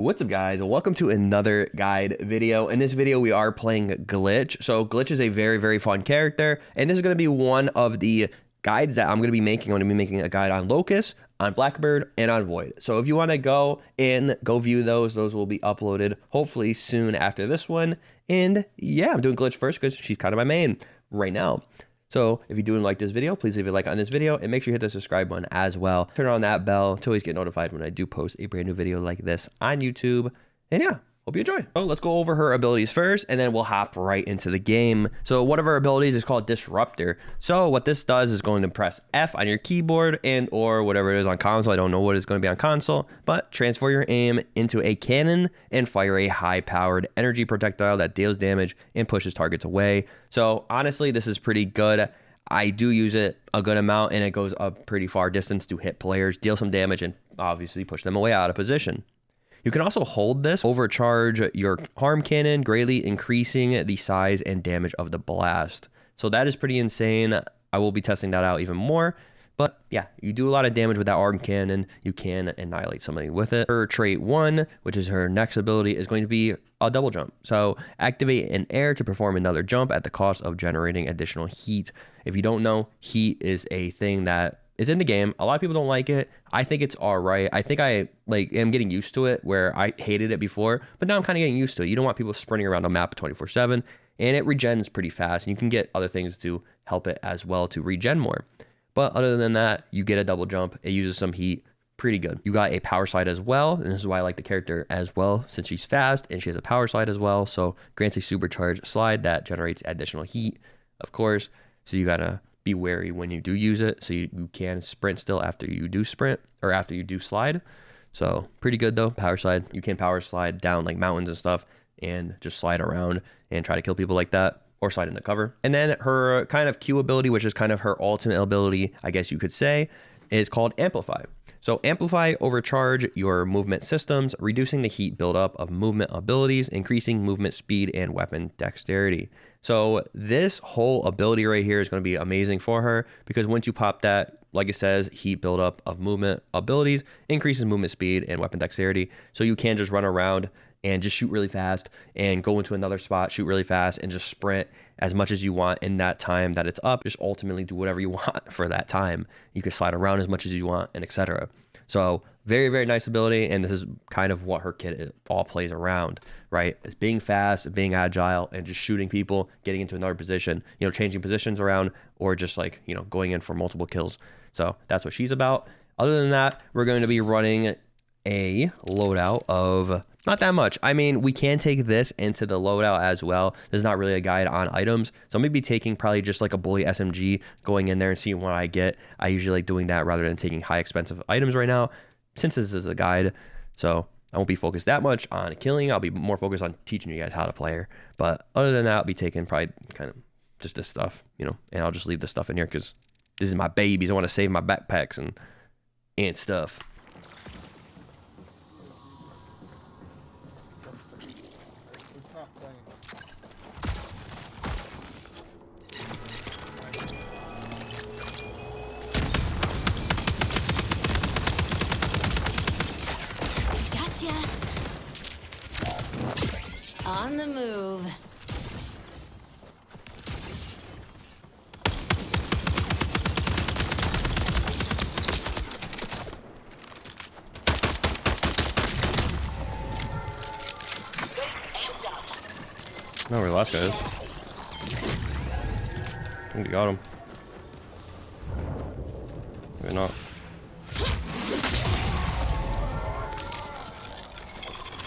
What's up, guys? Welcome to another guide video. In this video we are playing Glitch. So Glitch is a very fun character, and this is going to be one of the guides that I'm going to be making. I'm going to be making a guide on Locust, on Blackbird, and on Void. So if you want to go view those will be uploaded hopefully soon after this one. And yeah, I'm doing Glitch first because she's kind of my main right now. So if you do like this video, please leave a like on this video and make sure you hit the subscribe button as well. Turn on that bell to always get notified when I do post a brand new video like this on YouTube. And yeah, hope you enjoy. So let's go over her abilities first, and then we'll hop right into the game. So one of her abilities is called Disruptor. So what this does is going to press F on your keyboard and or whatever it is on console. I don't know what it's going to be on console, but transfer your aim into a cannon and fire a high-powered energy projectile that deals damage and pushes targets away. So honestly, this is pretty good. I do use it a good amount, and it goes a pretty far distance to hit players, deal some damage, and obviously push them away out of position. You can also hold this, overcharge your harm cannon, greatly increasing the size and damage of the blast. So that is pretty insane. I will be testing that out even more. But yeah, you do a lot of damage with that arm cannon. You can annihilate somebody with it. Her trait 1, which is her next ability, is going to be a double jump. So activate an air to perform another jump at the cost of generating additional heat. If you don't know, heat is a thing that is in the game. A lot of people don't like it. I think it's all right. I think I am getting used to it, where I hated it before, but now I'm kind of getting used to it. You don't want people sprinting around a map 24/7, and it regens pretty fast, and you can get other things to help it as well to regen more. But other than that, you get a double jump. It uses some heat. Pretty good. You got a power slide as well, and this is why I like the character as well, since she's fast and she has a power slide as well. So grants a supercharged slide that generates additional heat, of course. So you gotta be wary when you do use it, so you can sprint still after you do sprint, or after you do slide. So pretty good though. Power slide, you can power slide down like mountains and stuff and just slide around and try to kill people like that, or slide into cover. And then her kind of Q ability, which is kind of her ultimate ability, I guess you could say, is called Amplify. So Amplify overcharge your movement systems, reducing the heat buildup of movement abilities, increasing movement speed and weapon dexterity. So this whole ability right here is going to be amazing for her, because once you pop that, like it says, heat buildup of movement abilities, increases movement speed and weapon dexterity. So you can just run around and just shoot really fast and go into another spot, shoot really fast, and just sprint as much as you want in that time that it's up. Just ultimately do whatever you want for that time. You can slide around as much as you want, and etc. So very nice ability, and this is kind of what her kit all plays around, right? It's being fast, being agile, and just shooting people, getting into another position, changing positions around, or just going in for multiple kills. So that's what she's about. Other than that, we're going to be running a loadout of not that much. I mean, we can take this into the loadout as well. There's not really a guide on items, so I'm gonna be taking probably just like a bully SMG, going in there and seeing what I get. I usually like doing that rather than taking high expensive items right now, since this is a guide. So I won't be focused that much on killing. I'll be more focused on teaching you guys how to play her. But other than that, I'll be taking probably kind of just this stuff, and I'll just leave this stuff in here because this is my babies. I want to save my backpacks and stuff. On the move. I don't know where the last guy is. I think we got him. Maybe not.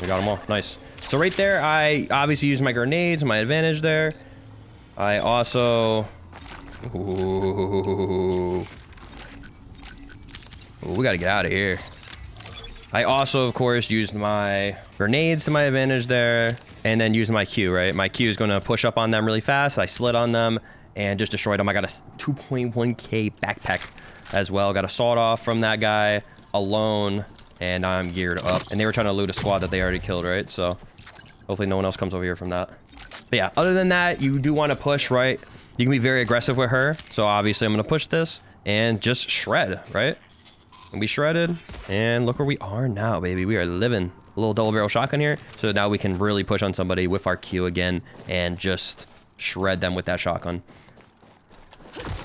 We got them all. Nice. So right there, I obviously used my grenades, my advantage there. I also... Ooh, we gotta get out of here. I also, of course, used my grenades to my advantage there, and then used my Q, right? My Q is gonna push up on them really fast. I slid on them and just destroyed them. I got a 2.1k backpack as well. Got a sawed off from that guy alone, and I'm geared up. And they were trying to loot a squad that they already killed, right? So hopefully no one else comes over here from that. But yeah, other than that, you do want to push, right? You can be very aggressive with her. So obviously I'm going to push this and just shred, right? And we shredded, and look where we are now, baby. We are living. a little double barrel shotgun here. So now we can really push on somebody with our Q again and just shred them with that shotgun.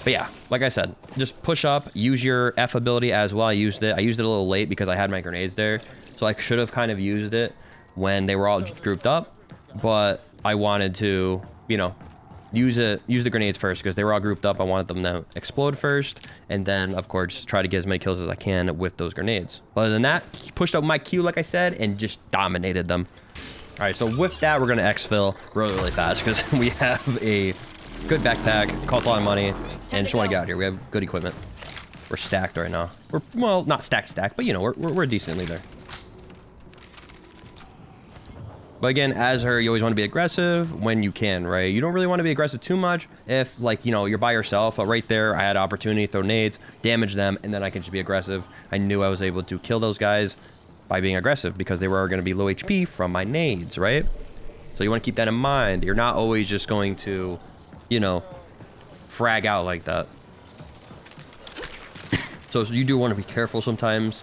But yeah, like I said, just push up, use your F ability as well. I used it a little late because I had my grenades there. So I should have kind of used it when they were all grouped up, but I wanted to, you know, use the grenades first because they were all grouped up. I wanted them to explode first, and then of course try to get as many kills as I can with those grenades. Other than that, pushed up my Q like I said and just dominated them. All right, so with that, we're gonna exfil really fast because we have a good backpack, costs a lot of money, and just want to get out of here. We have good equipment. We're stacked right now. We're, well, not stacked, but you know, we're decently there. But again, as her, you always want to be aggressive when you can, right? You don't really want to be aggressive too much if, like, you know, you're by yourself. But right there, I had opportunity to throw nades, damage them, and then I can just be aggressive. I knew I was able to kill those guys by being aggressive because they were going to be low HP from my nades, right? So you want to keep that in mind. You're not always just going to, you know, frag out like that. So you do want to be careful sometimes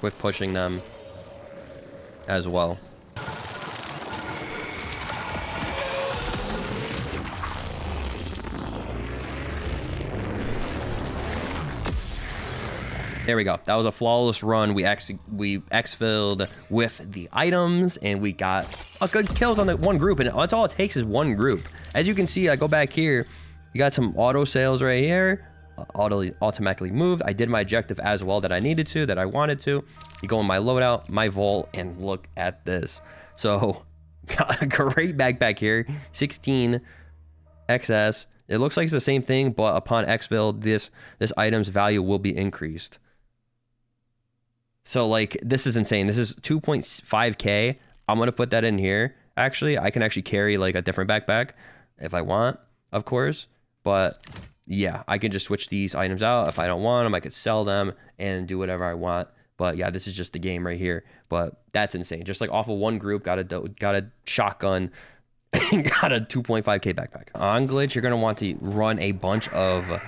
with pushing them as well. There we go. That was a flawless run. We exfilled with the items, and we got a good kills on the one group, and that's all it takes is one group. As you can see, I go back here, you got some auto sales right here, automatically moved. I did my objective as well that I needed to, that I wanted to. You go in my loadout, my vault, and look at this. So got a great backpack here, 16 XS. It looks like it's the same thing, but upon exfil, this item's value will be increased. So like, this is insane. This is 2.5K. I'm going to put that in here. Actually, I can actually carry like a different backpack if I want, of course. But yeah, I can just switch these items out. If I don't want them, I could sell them and do whatever I want. But yeah, this is just the game right here. But that's insane. Just like off of one group, got a shotgun, got a 2.5K backpack. On Glitch, you're going to want to run a bunch of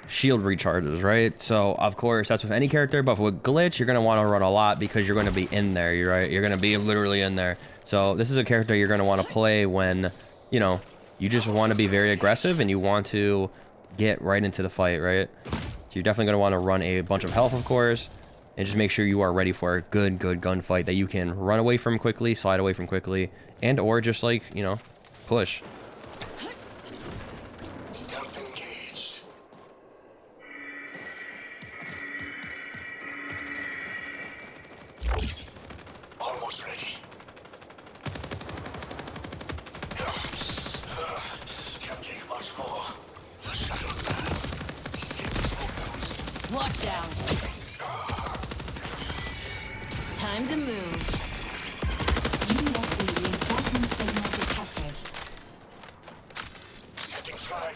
shield recharges, right? So of course that's with any character, but with Glitch you're going to want to run a lot because you're going to be in there, you're going to be literally in there. So this is a character you're going to want to play when, you know, you just want to be very aggressive and you want to get right into the fight, right? So you're definitely going to want to run a bunch of health, of course, and just make sure you are ready for a good gunfight that you can run away from quickly, slide away from quickly, and or just like, you know, push. Stealth engaged. Almost ready. Can't take much more. The shadow path. Watch out. Time to move. USC reinforcement signal detected. Setting flag.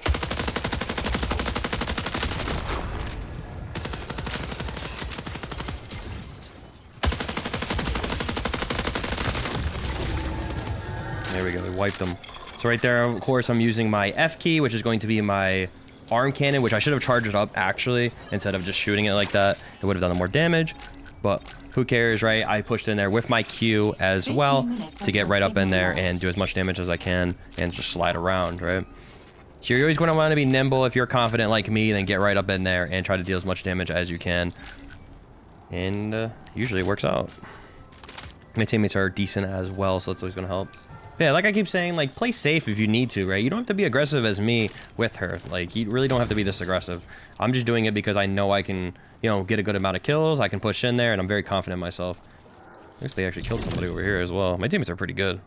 There we go, we wiped them. So right there, of course, I'm using my F key, which is going to be my arm cannon, which I should have charged it up, actually, instead of just shooting it like that. It would have done more damage, but who cares, right? I pushed in there with my Q as well to get right up in there and do as much damage as I can and just slide around, right? So you're always going to want to be nimble. If you're confident like me, then get right up in there and try to deal as much damage as you can. And usually it works out. My teammates are decent as well, so that's always going to help. Yeah, like I keep saying, like, play safe if you need to, right? You don't have to be aggressive as me with her. Like, you really don't have to be this aggressive. I'm just doing it because I know I can, you know, get a good amount of kills. I can push in there, and I'm very confident in myself. I guess they actually killed somebody over here as well. My teammates are pretty good.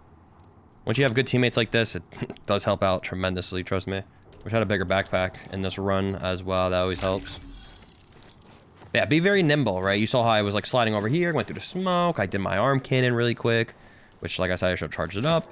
Once you have good teammates like this, it does help out tremendously, trust me. Wish I had a bigger backpack in this run as well. That always helps. Yeah, be very nimble, right? You saw how I was, like, sliding over here, went through the smoke. I did my arm cannon really quick, which, like I said, I should have charged it up.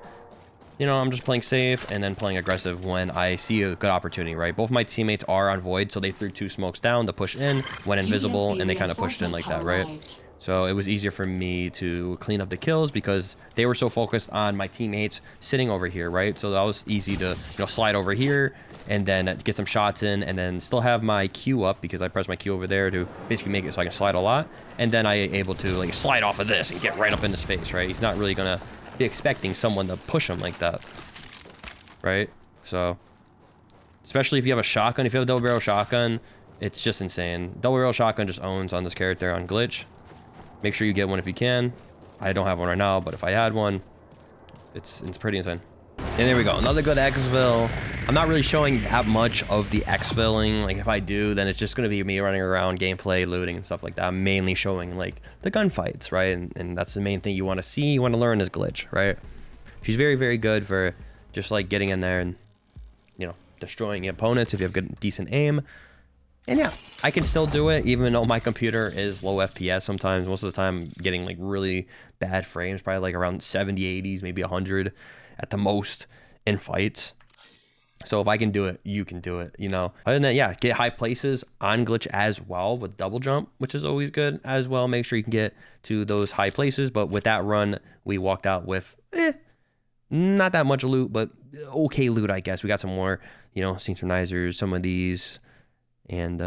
You know, I'm just playing safe and then playing aggressive when I see a good opportunity, right? Both my teammates are on Void, so they threw 2 smokes down to push in, went invisible, and they kind of pushed in like that, right? So it was easier for me to clean up the kills because they were so focused on my teammates sitting over here, right? So that was easy to, slide over here and then get some shots in and then still have my Q up because I pressed my Q over there to basically make it so I can slide a lot. And then I able to like slide off of this and get right up in his face, right? He's not really gonna be expecting someone to push him like that, right? So, especially if you have a shotgun, if you have a double barrel shotgun, it's just insane. Double barrel shotgun just owns on this character on Glitch. Make sure you get one if you can. I don't have one right now, but if I had one, it's pretty insane. And there we go, another good exfil. I'm not really showing that much of the exfilling. Like if I do, then it's just gonna be me running around, gameplay, looting, and stuff like that. I'm mainly showing like the gunfights, right? And that's the main thing you want to see, you want to learn is Glitch, right? She's very, very good for just like getting in there and destroying opponents if you have good, decent aim. And yeah, I can still do it even though my computer is low FPS sometimes. Most of the time I'm getting like really bad frames, probably like around 70, 80s, maybe 100 at the most in fights. So if I can do it, you can do it, Other than that, yeah, get high places on Glitch as well with double jump, which is always good as well. Make sure you can get to those high places. But with that run, we walked out with not that much loot, but okay loot, I guess. We got some more, synchronizers, some of these, and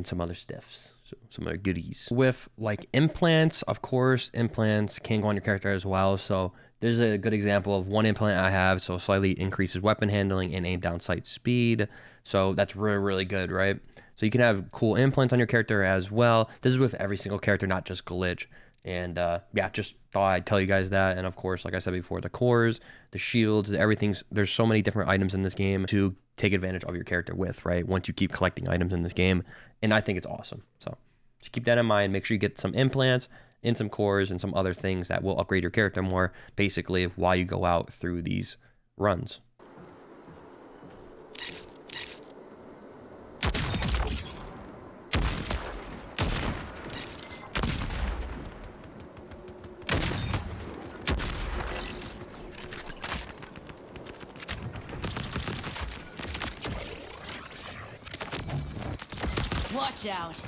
some other stiffs, so some other goodies. With like implants, of course, implants can go on your character as well. So there's a good example of one implant I have, so slightly increases weapon handling and aim down sight speed. So that's really, really good, right? So you can have cool implants on your character as well. This is with every single character, not just Glitch. And yeah, just thought I'd tell you guys that. And of course, like I said before, the cores, the shields, everything's, there's so many different items in this game to take advantage of your character with, right? Once you keep collecting items in this game. And I think it's awesome. So just keep that in mind. Make sure you get some implants and some cores and some other things that will upgrade your character more, basically, while you go out through these runs. Watch out.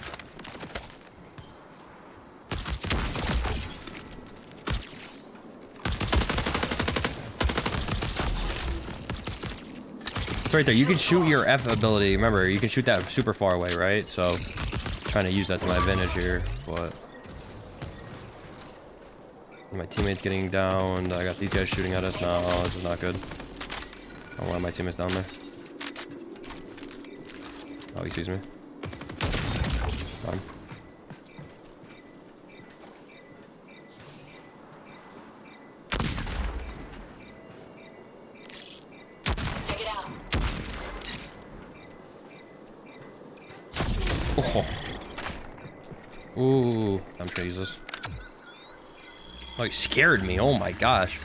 It's right there. You can shoot your F ability. Remember, you can shoot that super far away, right? So, trying to use that to my advantage here, but my teammate's getting down. I got these guys shooting at us now. Oh, this is not good. I don't want my teammates down there. Oh, he sees me. Fine. Check it out. Oh. Ooh, I'm trying to use this. Oh, he scared me. Oh my gosh.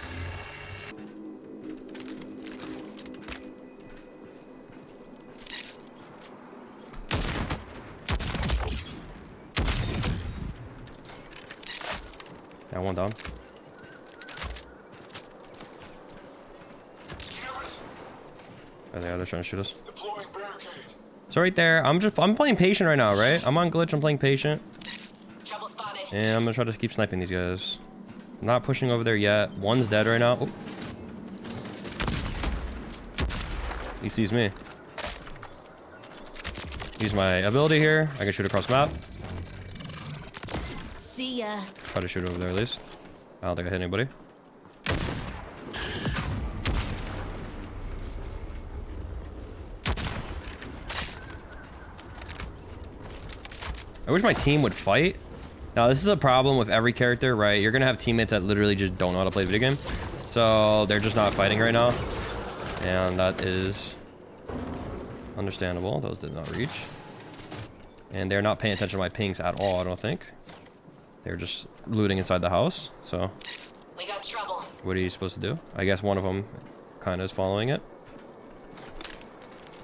Yeah, one down. Oh, they're trying to shoot us. Deploying barricade. So right there, I'm playing patient right now, right? I'm on Glitch, I'm playing patient. Trouble spotted. And I'm gonna try to keep sniping these guys. I'm not pushing over there yet. One's dead right now. Oh. He sees me. Use my ability here. I can shoot across the map. See ya. Try to shoot over there at least. I don't think I hit anybody. I wish my team would fight. Now, this is a problem with every character, right? You're going to have teammates that literally just don't know how to play the video game. So, they're just not fighting right now. And that is understandable. Those did not reach. And they're not paying attention to my pings at all, I don't think. They're just looting inside the house. So, We got trouble. what are you supposed to do? I guess one of them kind of is following it.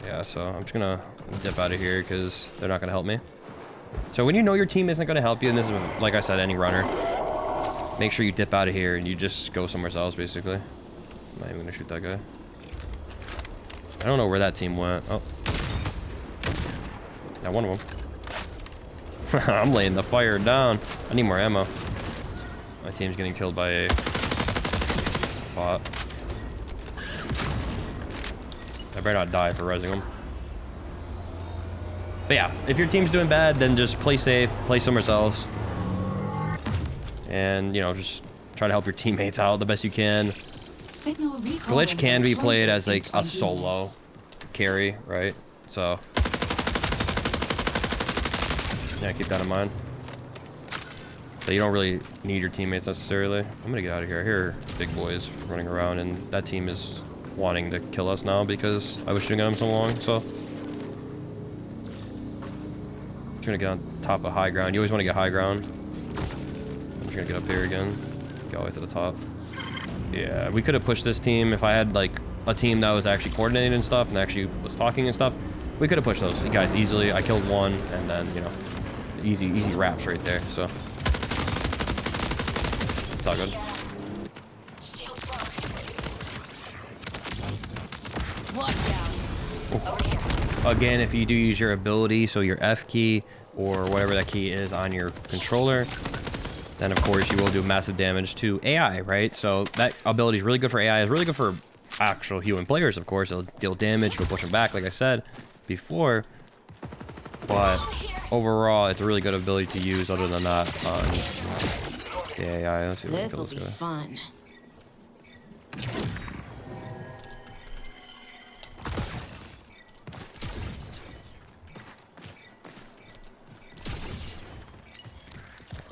Yeah, so I'm just going to dip out of here because they're not going to help me. So when you know your team isn't going to help you, and this is, like I said, any runner, make sure you dip out of here and you just go somewhere else, basically. I'm not even going to shoot that guy. I don't know where that team went. Oh. Yeah, one of them. I'm laying the fire down. I need more ammo. My team's getting killed by a bot. I better not die for resing them. But yeah, if your team's doing bad, then just play safe, play somewhere else. And, you know, just try to help your teammates out the best you can. Glitch can be played as like a solo carry, right? So, yeah, keep that in mind. So you don't really need your teammates necessarily. I'm gonna get out of here. I hear big boys running around, and that team is wanting to kill us now because I was shooting at them so long. So, I'm trying to get on top of high ground. You always want to get high ground. I'm just gonna get up here again. Go all the way to the top. Yeah, we could have pushed this team if I had like a team that was actually coordinated and stuff and actually was talking and stuff. We could have pushed those guys easily. I killed one, and then, you know, easy wraps right there. So it's all good. Shields broken. Watch out. Over here. Again, if you do use your ability, so your F key or whatever that key is on your controller, then of course you will do massive damage to AI, right? So that ability is really good for AI. It's really good for actual human players, of course. It'll deal damage, you'll push them back, like I said before. But overall, it's a really good ability to use other than that on the AI. Let's see if we can kill This'll be this guy. fun.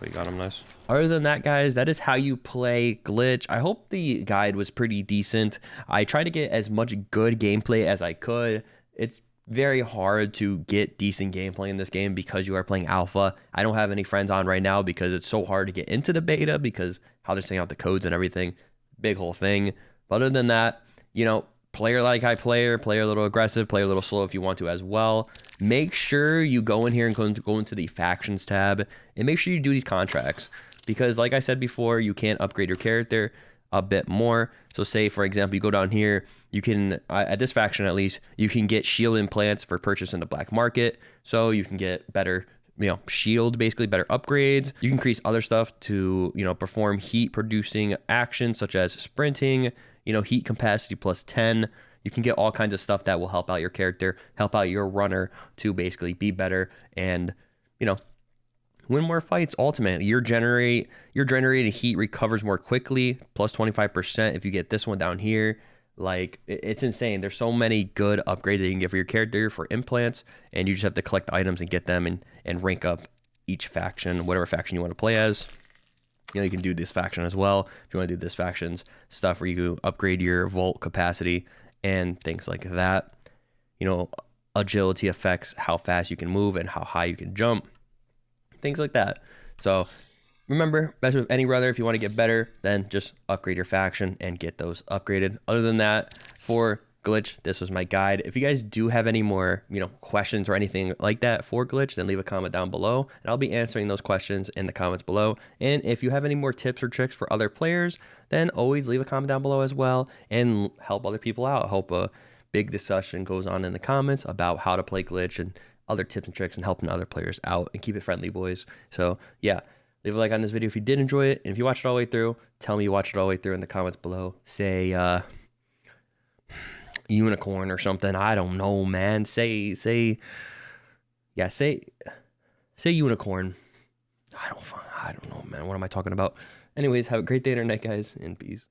We got him, nice. Other than that, guys, that is how you play Glitch. I hope the guide was pretty decent. I tried to get as much good gameplay as I could. It's very hard to get decent gameplay in this game because you are playing alpha. I don't have any friends on right now because it's so hard to get into the beta because how they're saying out the codes and everything. Big whole thing. But other than that, you know, player like high player, play a little aggressive, play a little slow if you want to as well. Make sure you go in here and go into the factions tab and make sure you do these contracts because like I said before, you can upgrade your character a bit more. So say, for example, you go down here, you can, at this faction at least, you can get shield implants for purchase in the black market. So you can get better, you know, shield, basically better upgrades. You can increase other stuff to, you know, perform heat producing actions such as sprinting, you know, heat capacity plus 10. You can get all kinds of stuff that will help out your character, help out your runner to basically be better and, you know, win more fights. Ultimately, your generated heat recovers more quickly, plus 25% if you get this one down here. Like, it's insane. There's so many good upgrades that you can get for your character for implants, and you just have to collect items and get them and rank up each faction, whatever faction you want to play as. You know, you can do this faction as well if you want to do this faction's stuff where you upgrade your vault capacity and things like that. You know, agility affects how fast you can move and how high you can jump, things like that. So remember, as with any brother, if you want to get better, then just upgrade your faction and get those upgraded. Other than that, for Glitch, this was my guide. If you guys do have any more, you know, questions or anything like that for Glitch, then leave a comment down below and I'll be answering those questions in the comments below. And if you have any more tips or tricks for other players, then always leave a comment down below as well and help other people out. I hope a big discussion goes on in the comments about how to play Glitch and other tips and tricks and helping other players out, and keep it friendly, boys. So yeah, leave a like on this video if you did enjoy it, and if you watched it all the way through, tell me you watched it all the way through in the comments below. Say unicorn or something. I don't know, man. Say unicorn. I don't know, man. What am I talking about? Anyways, have a great day, internet guys, and peace.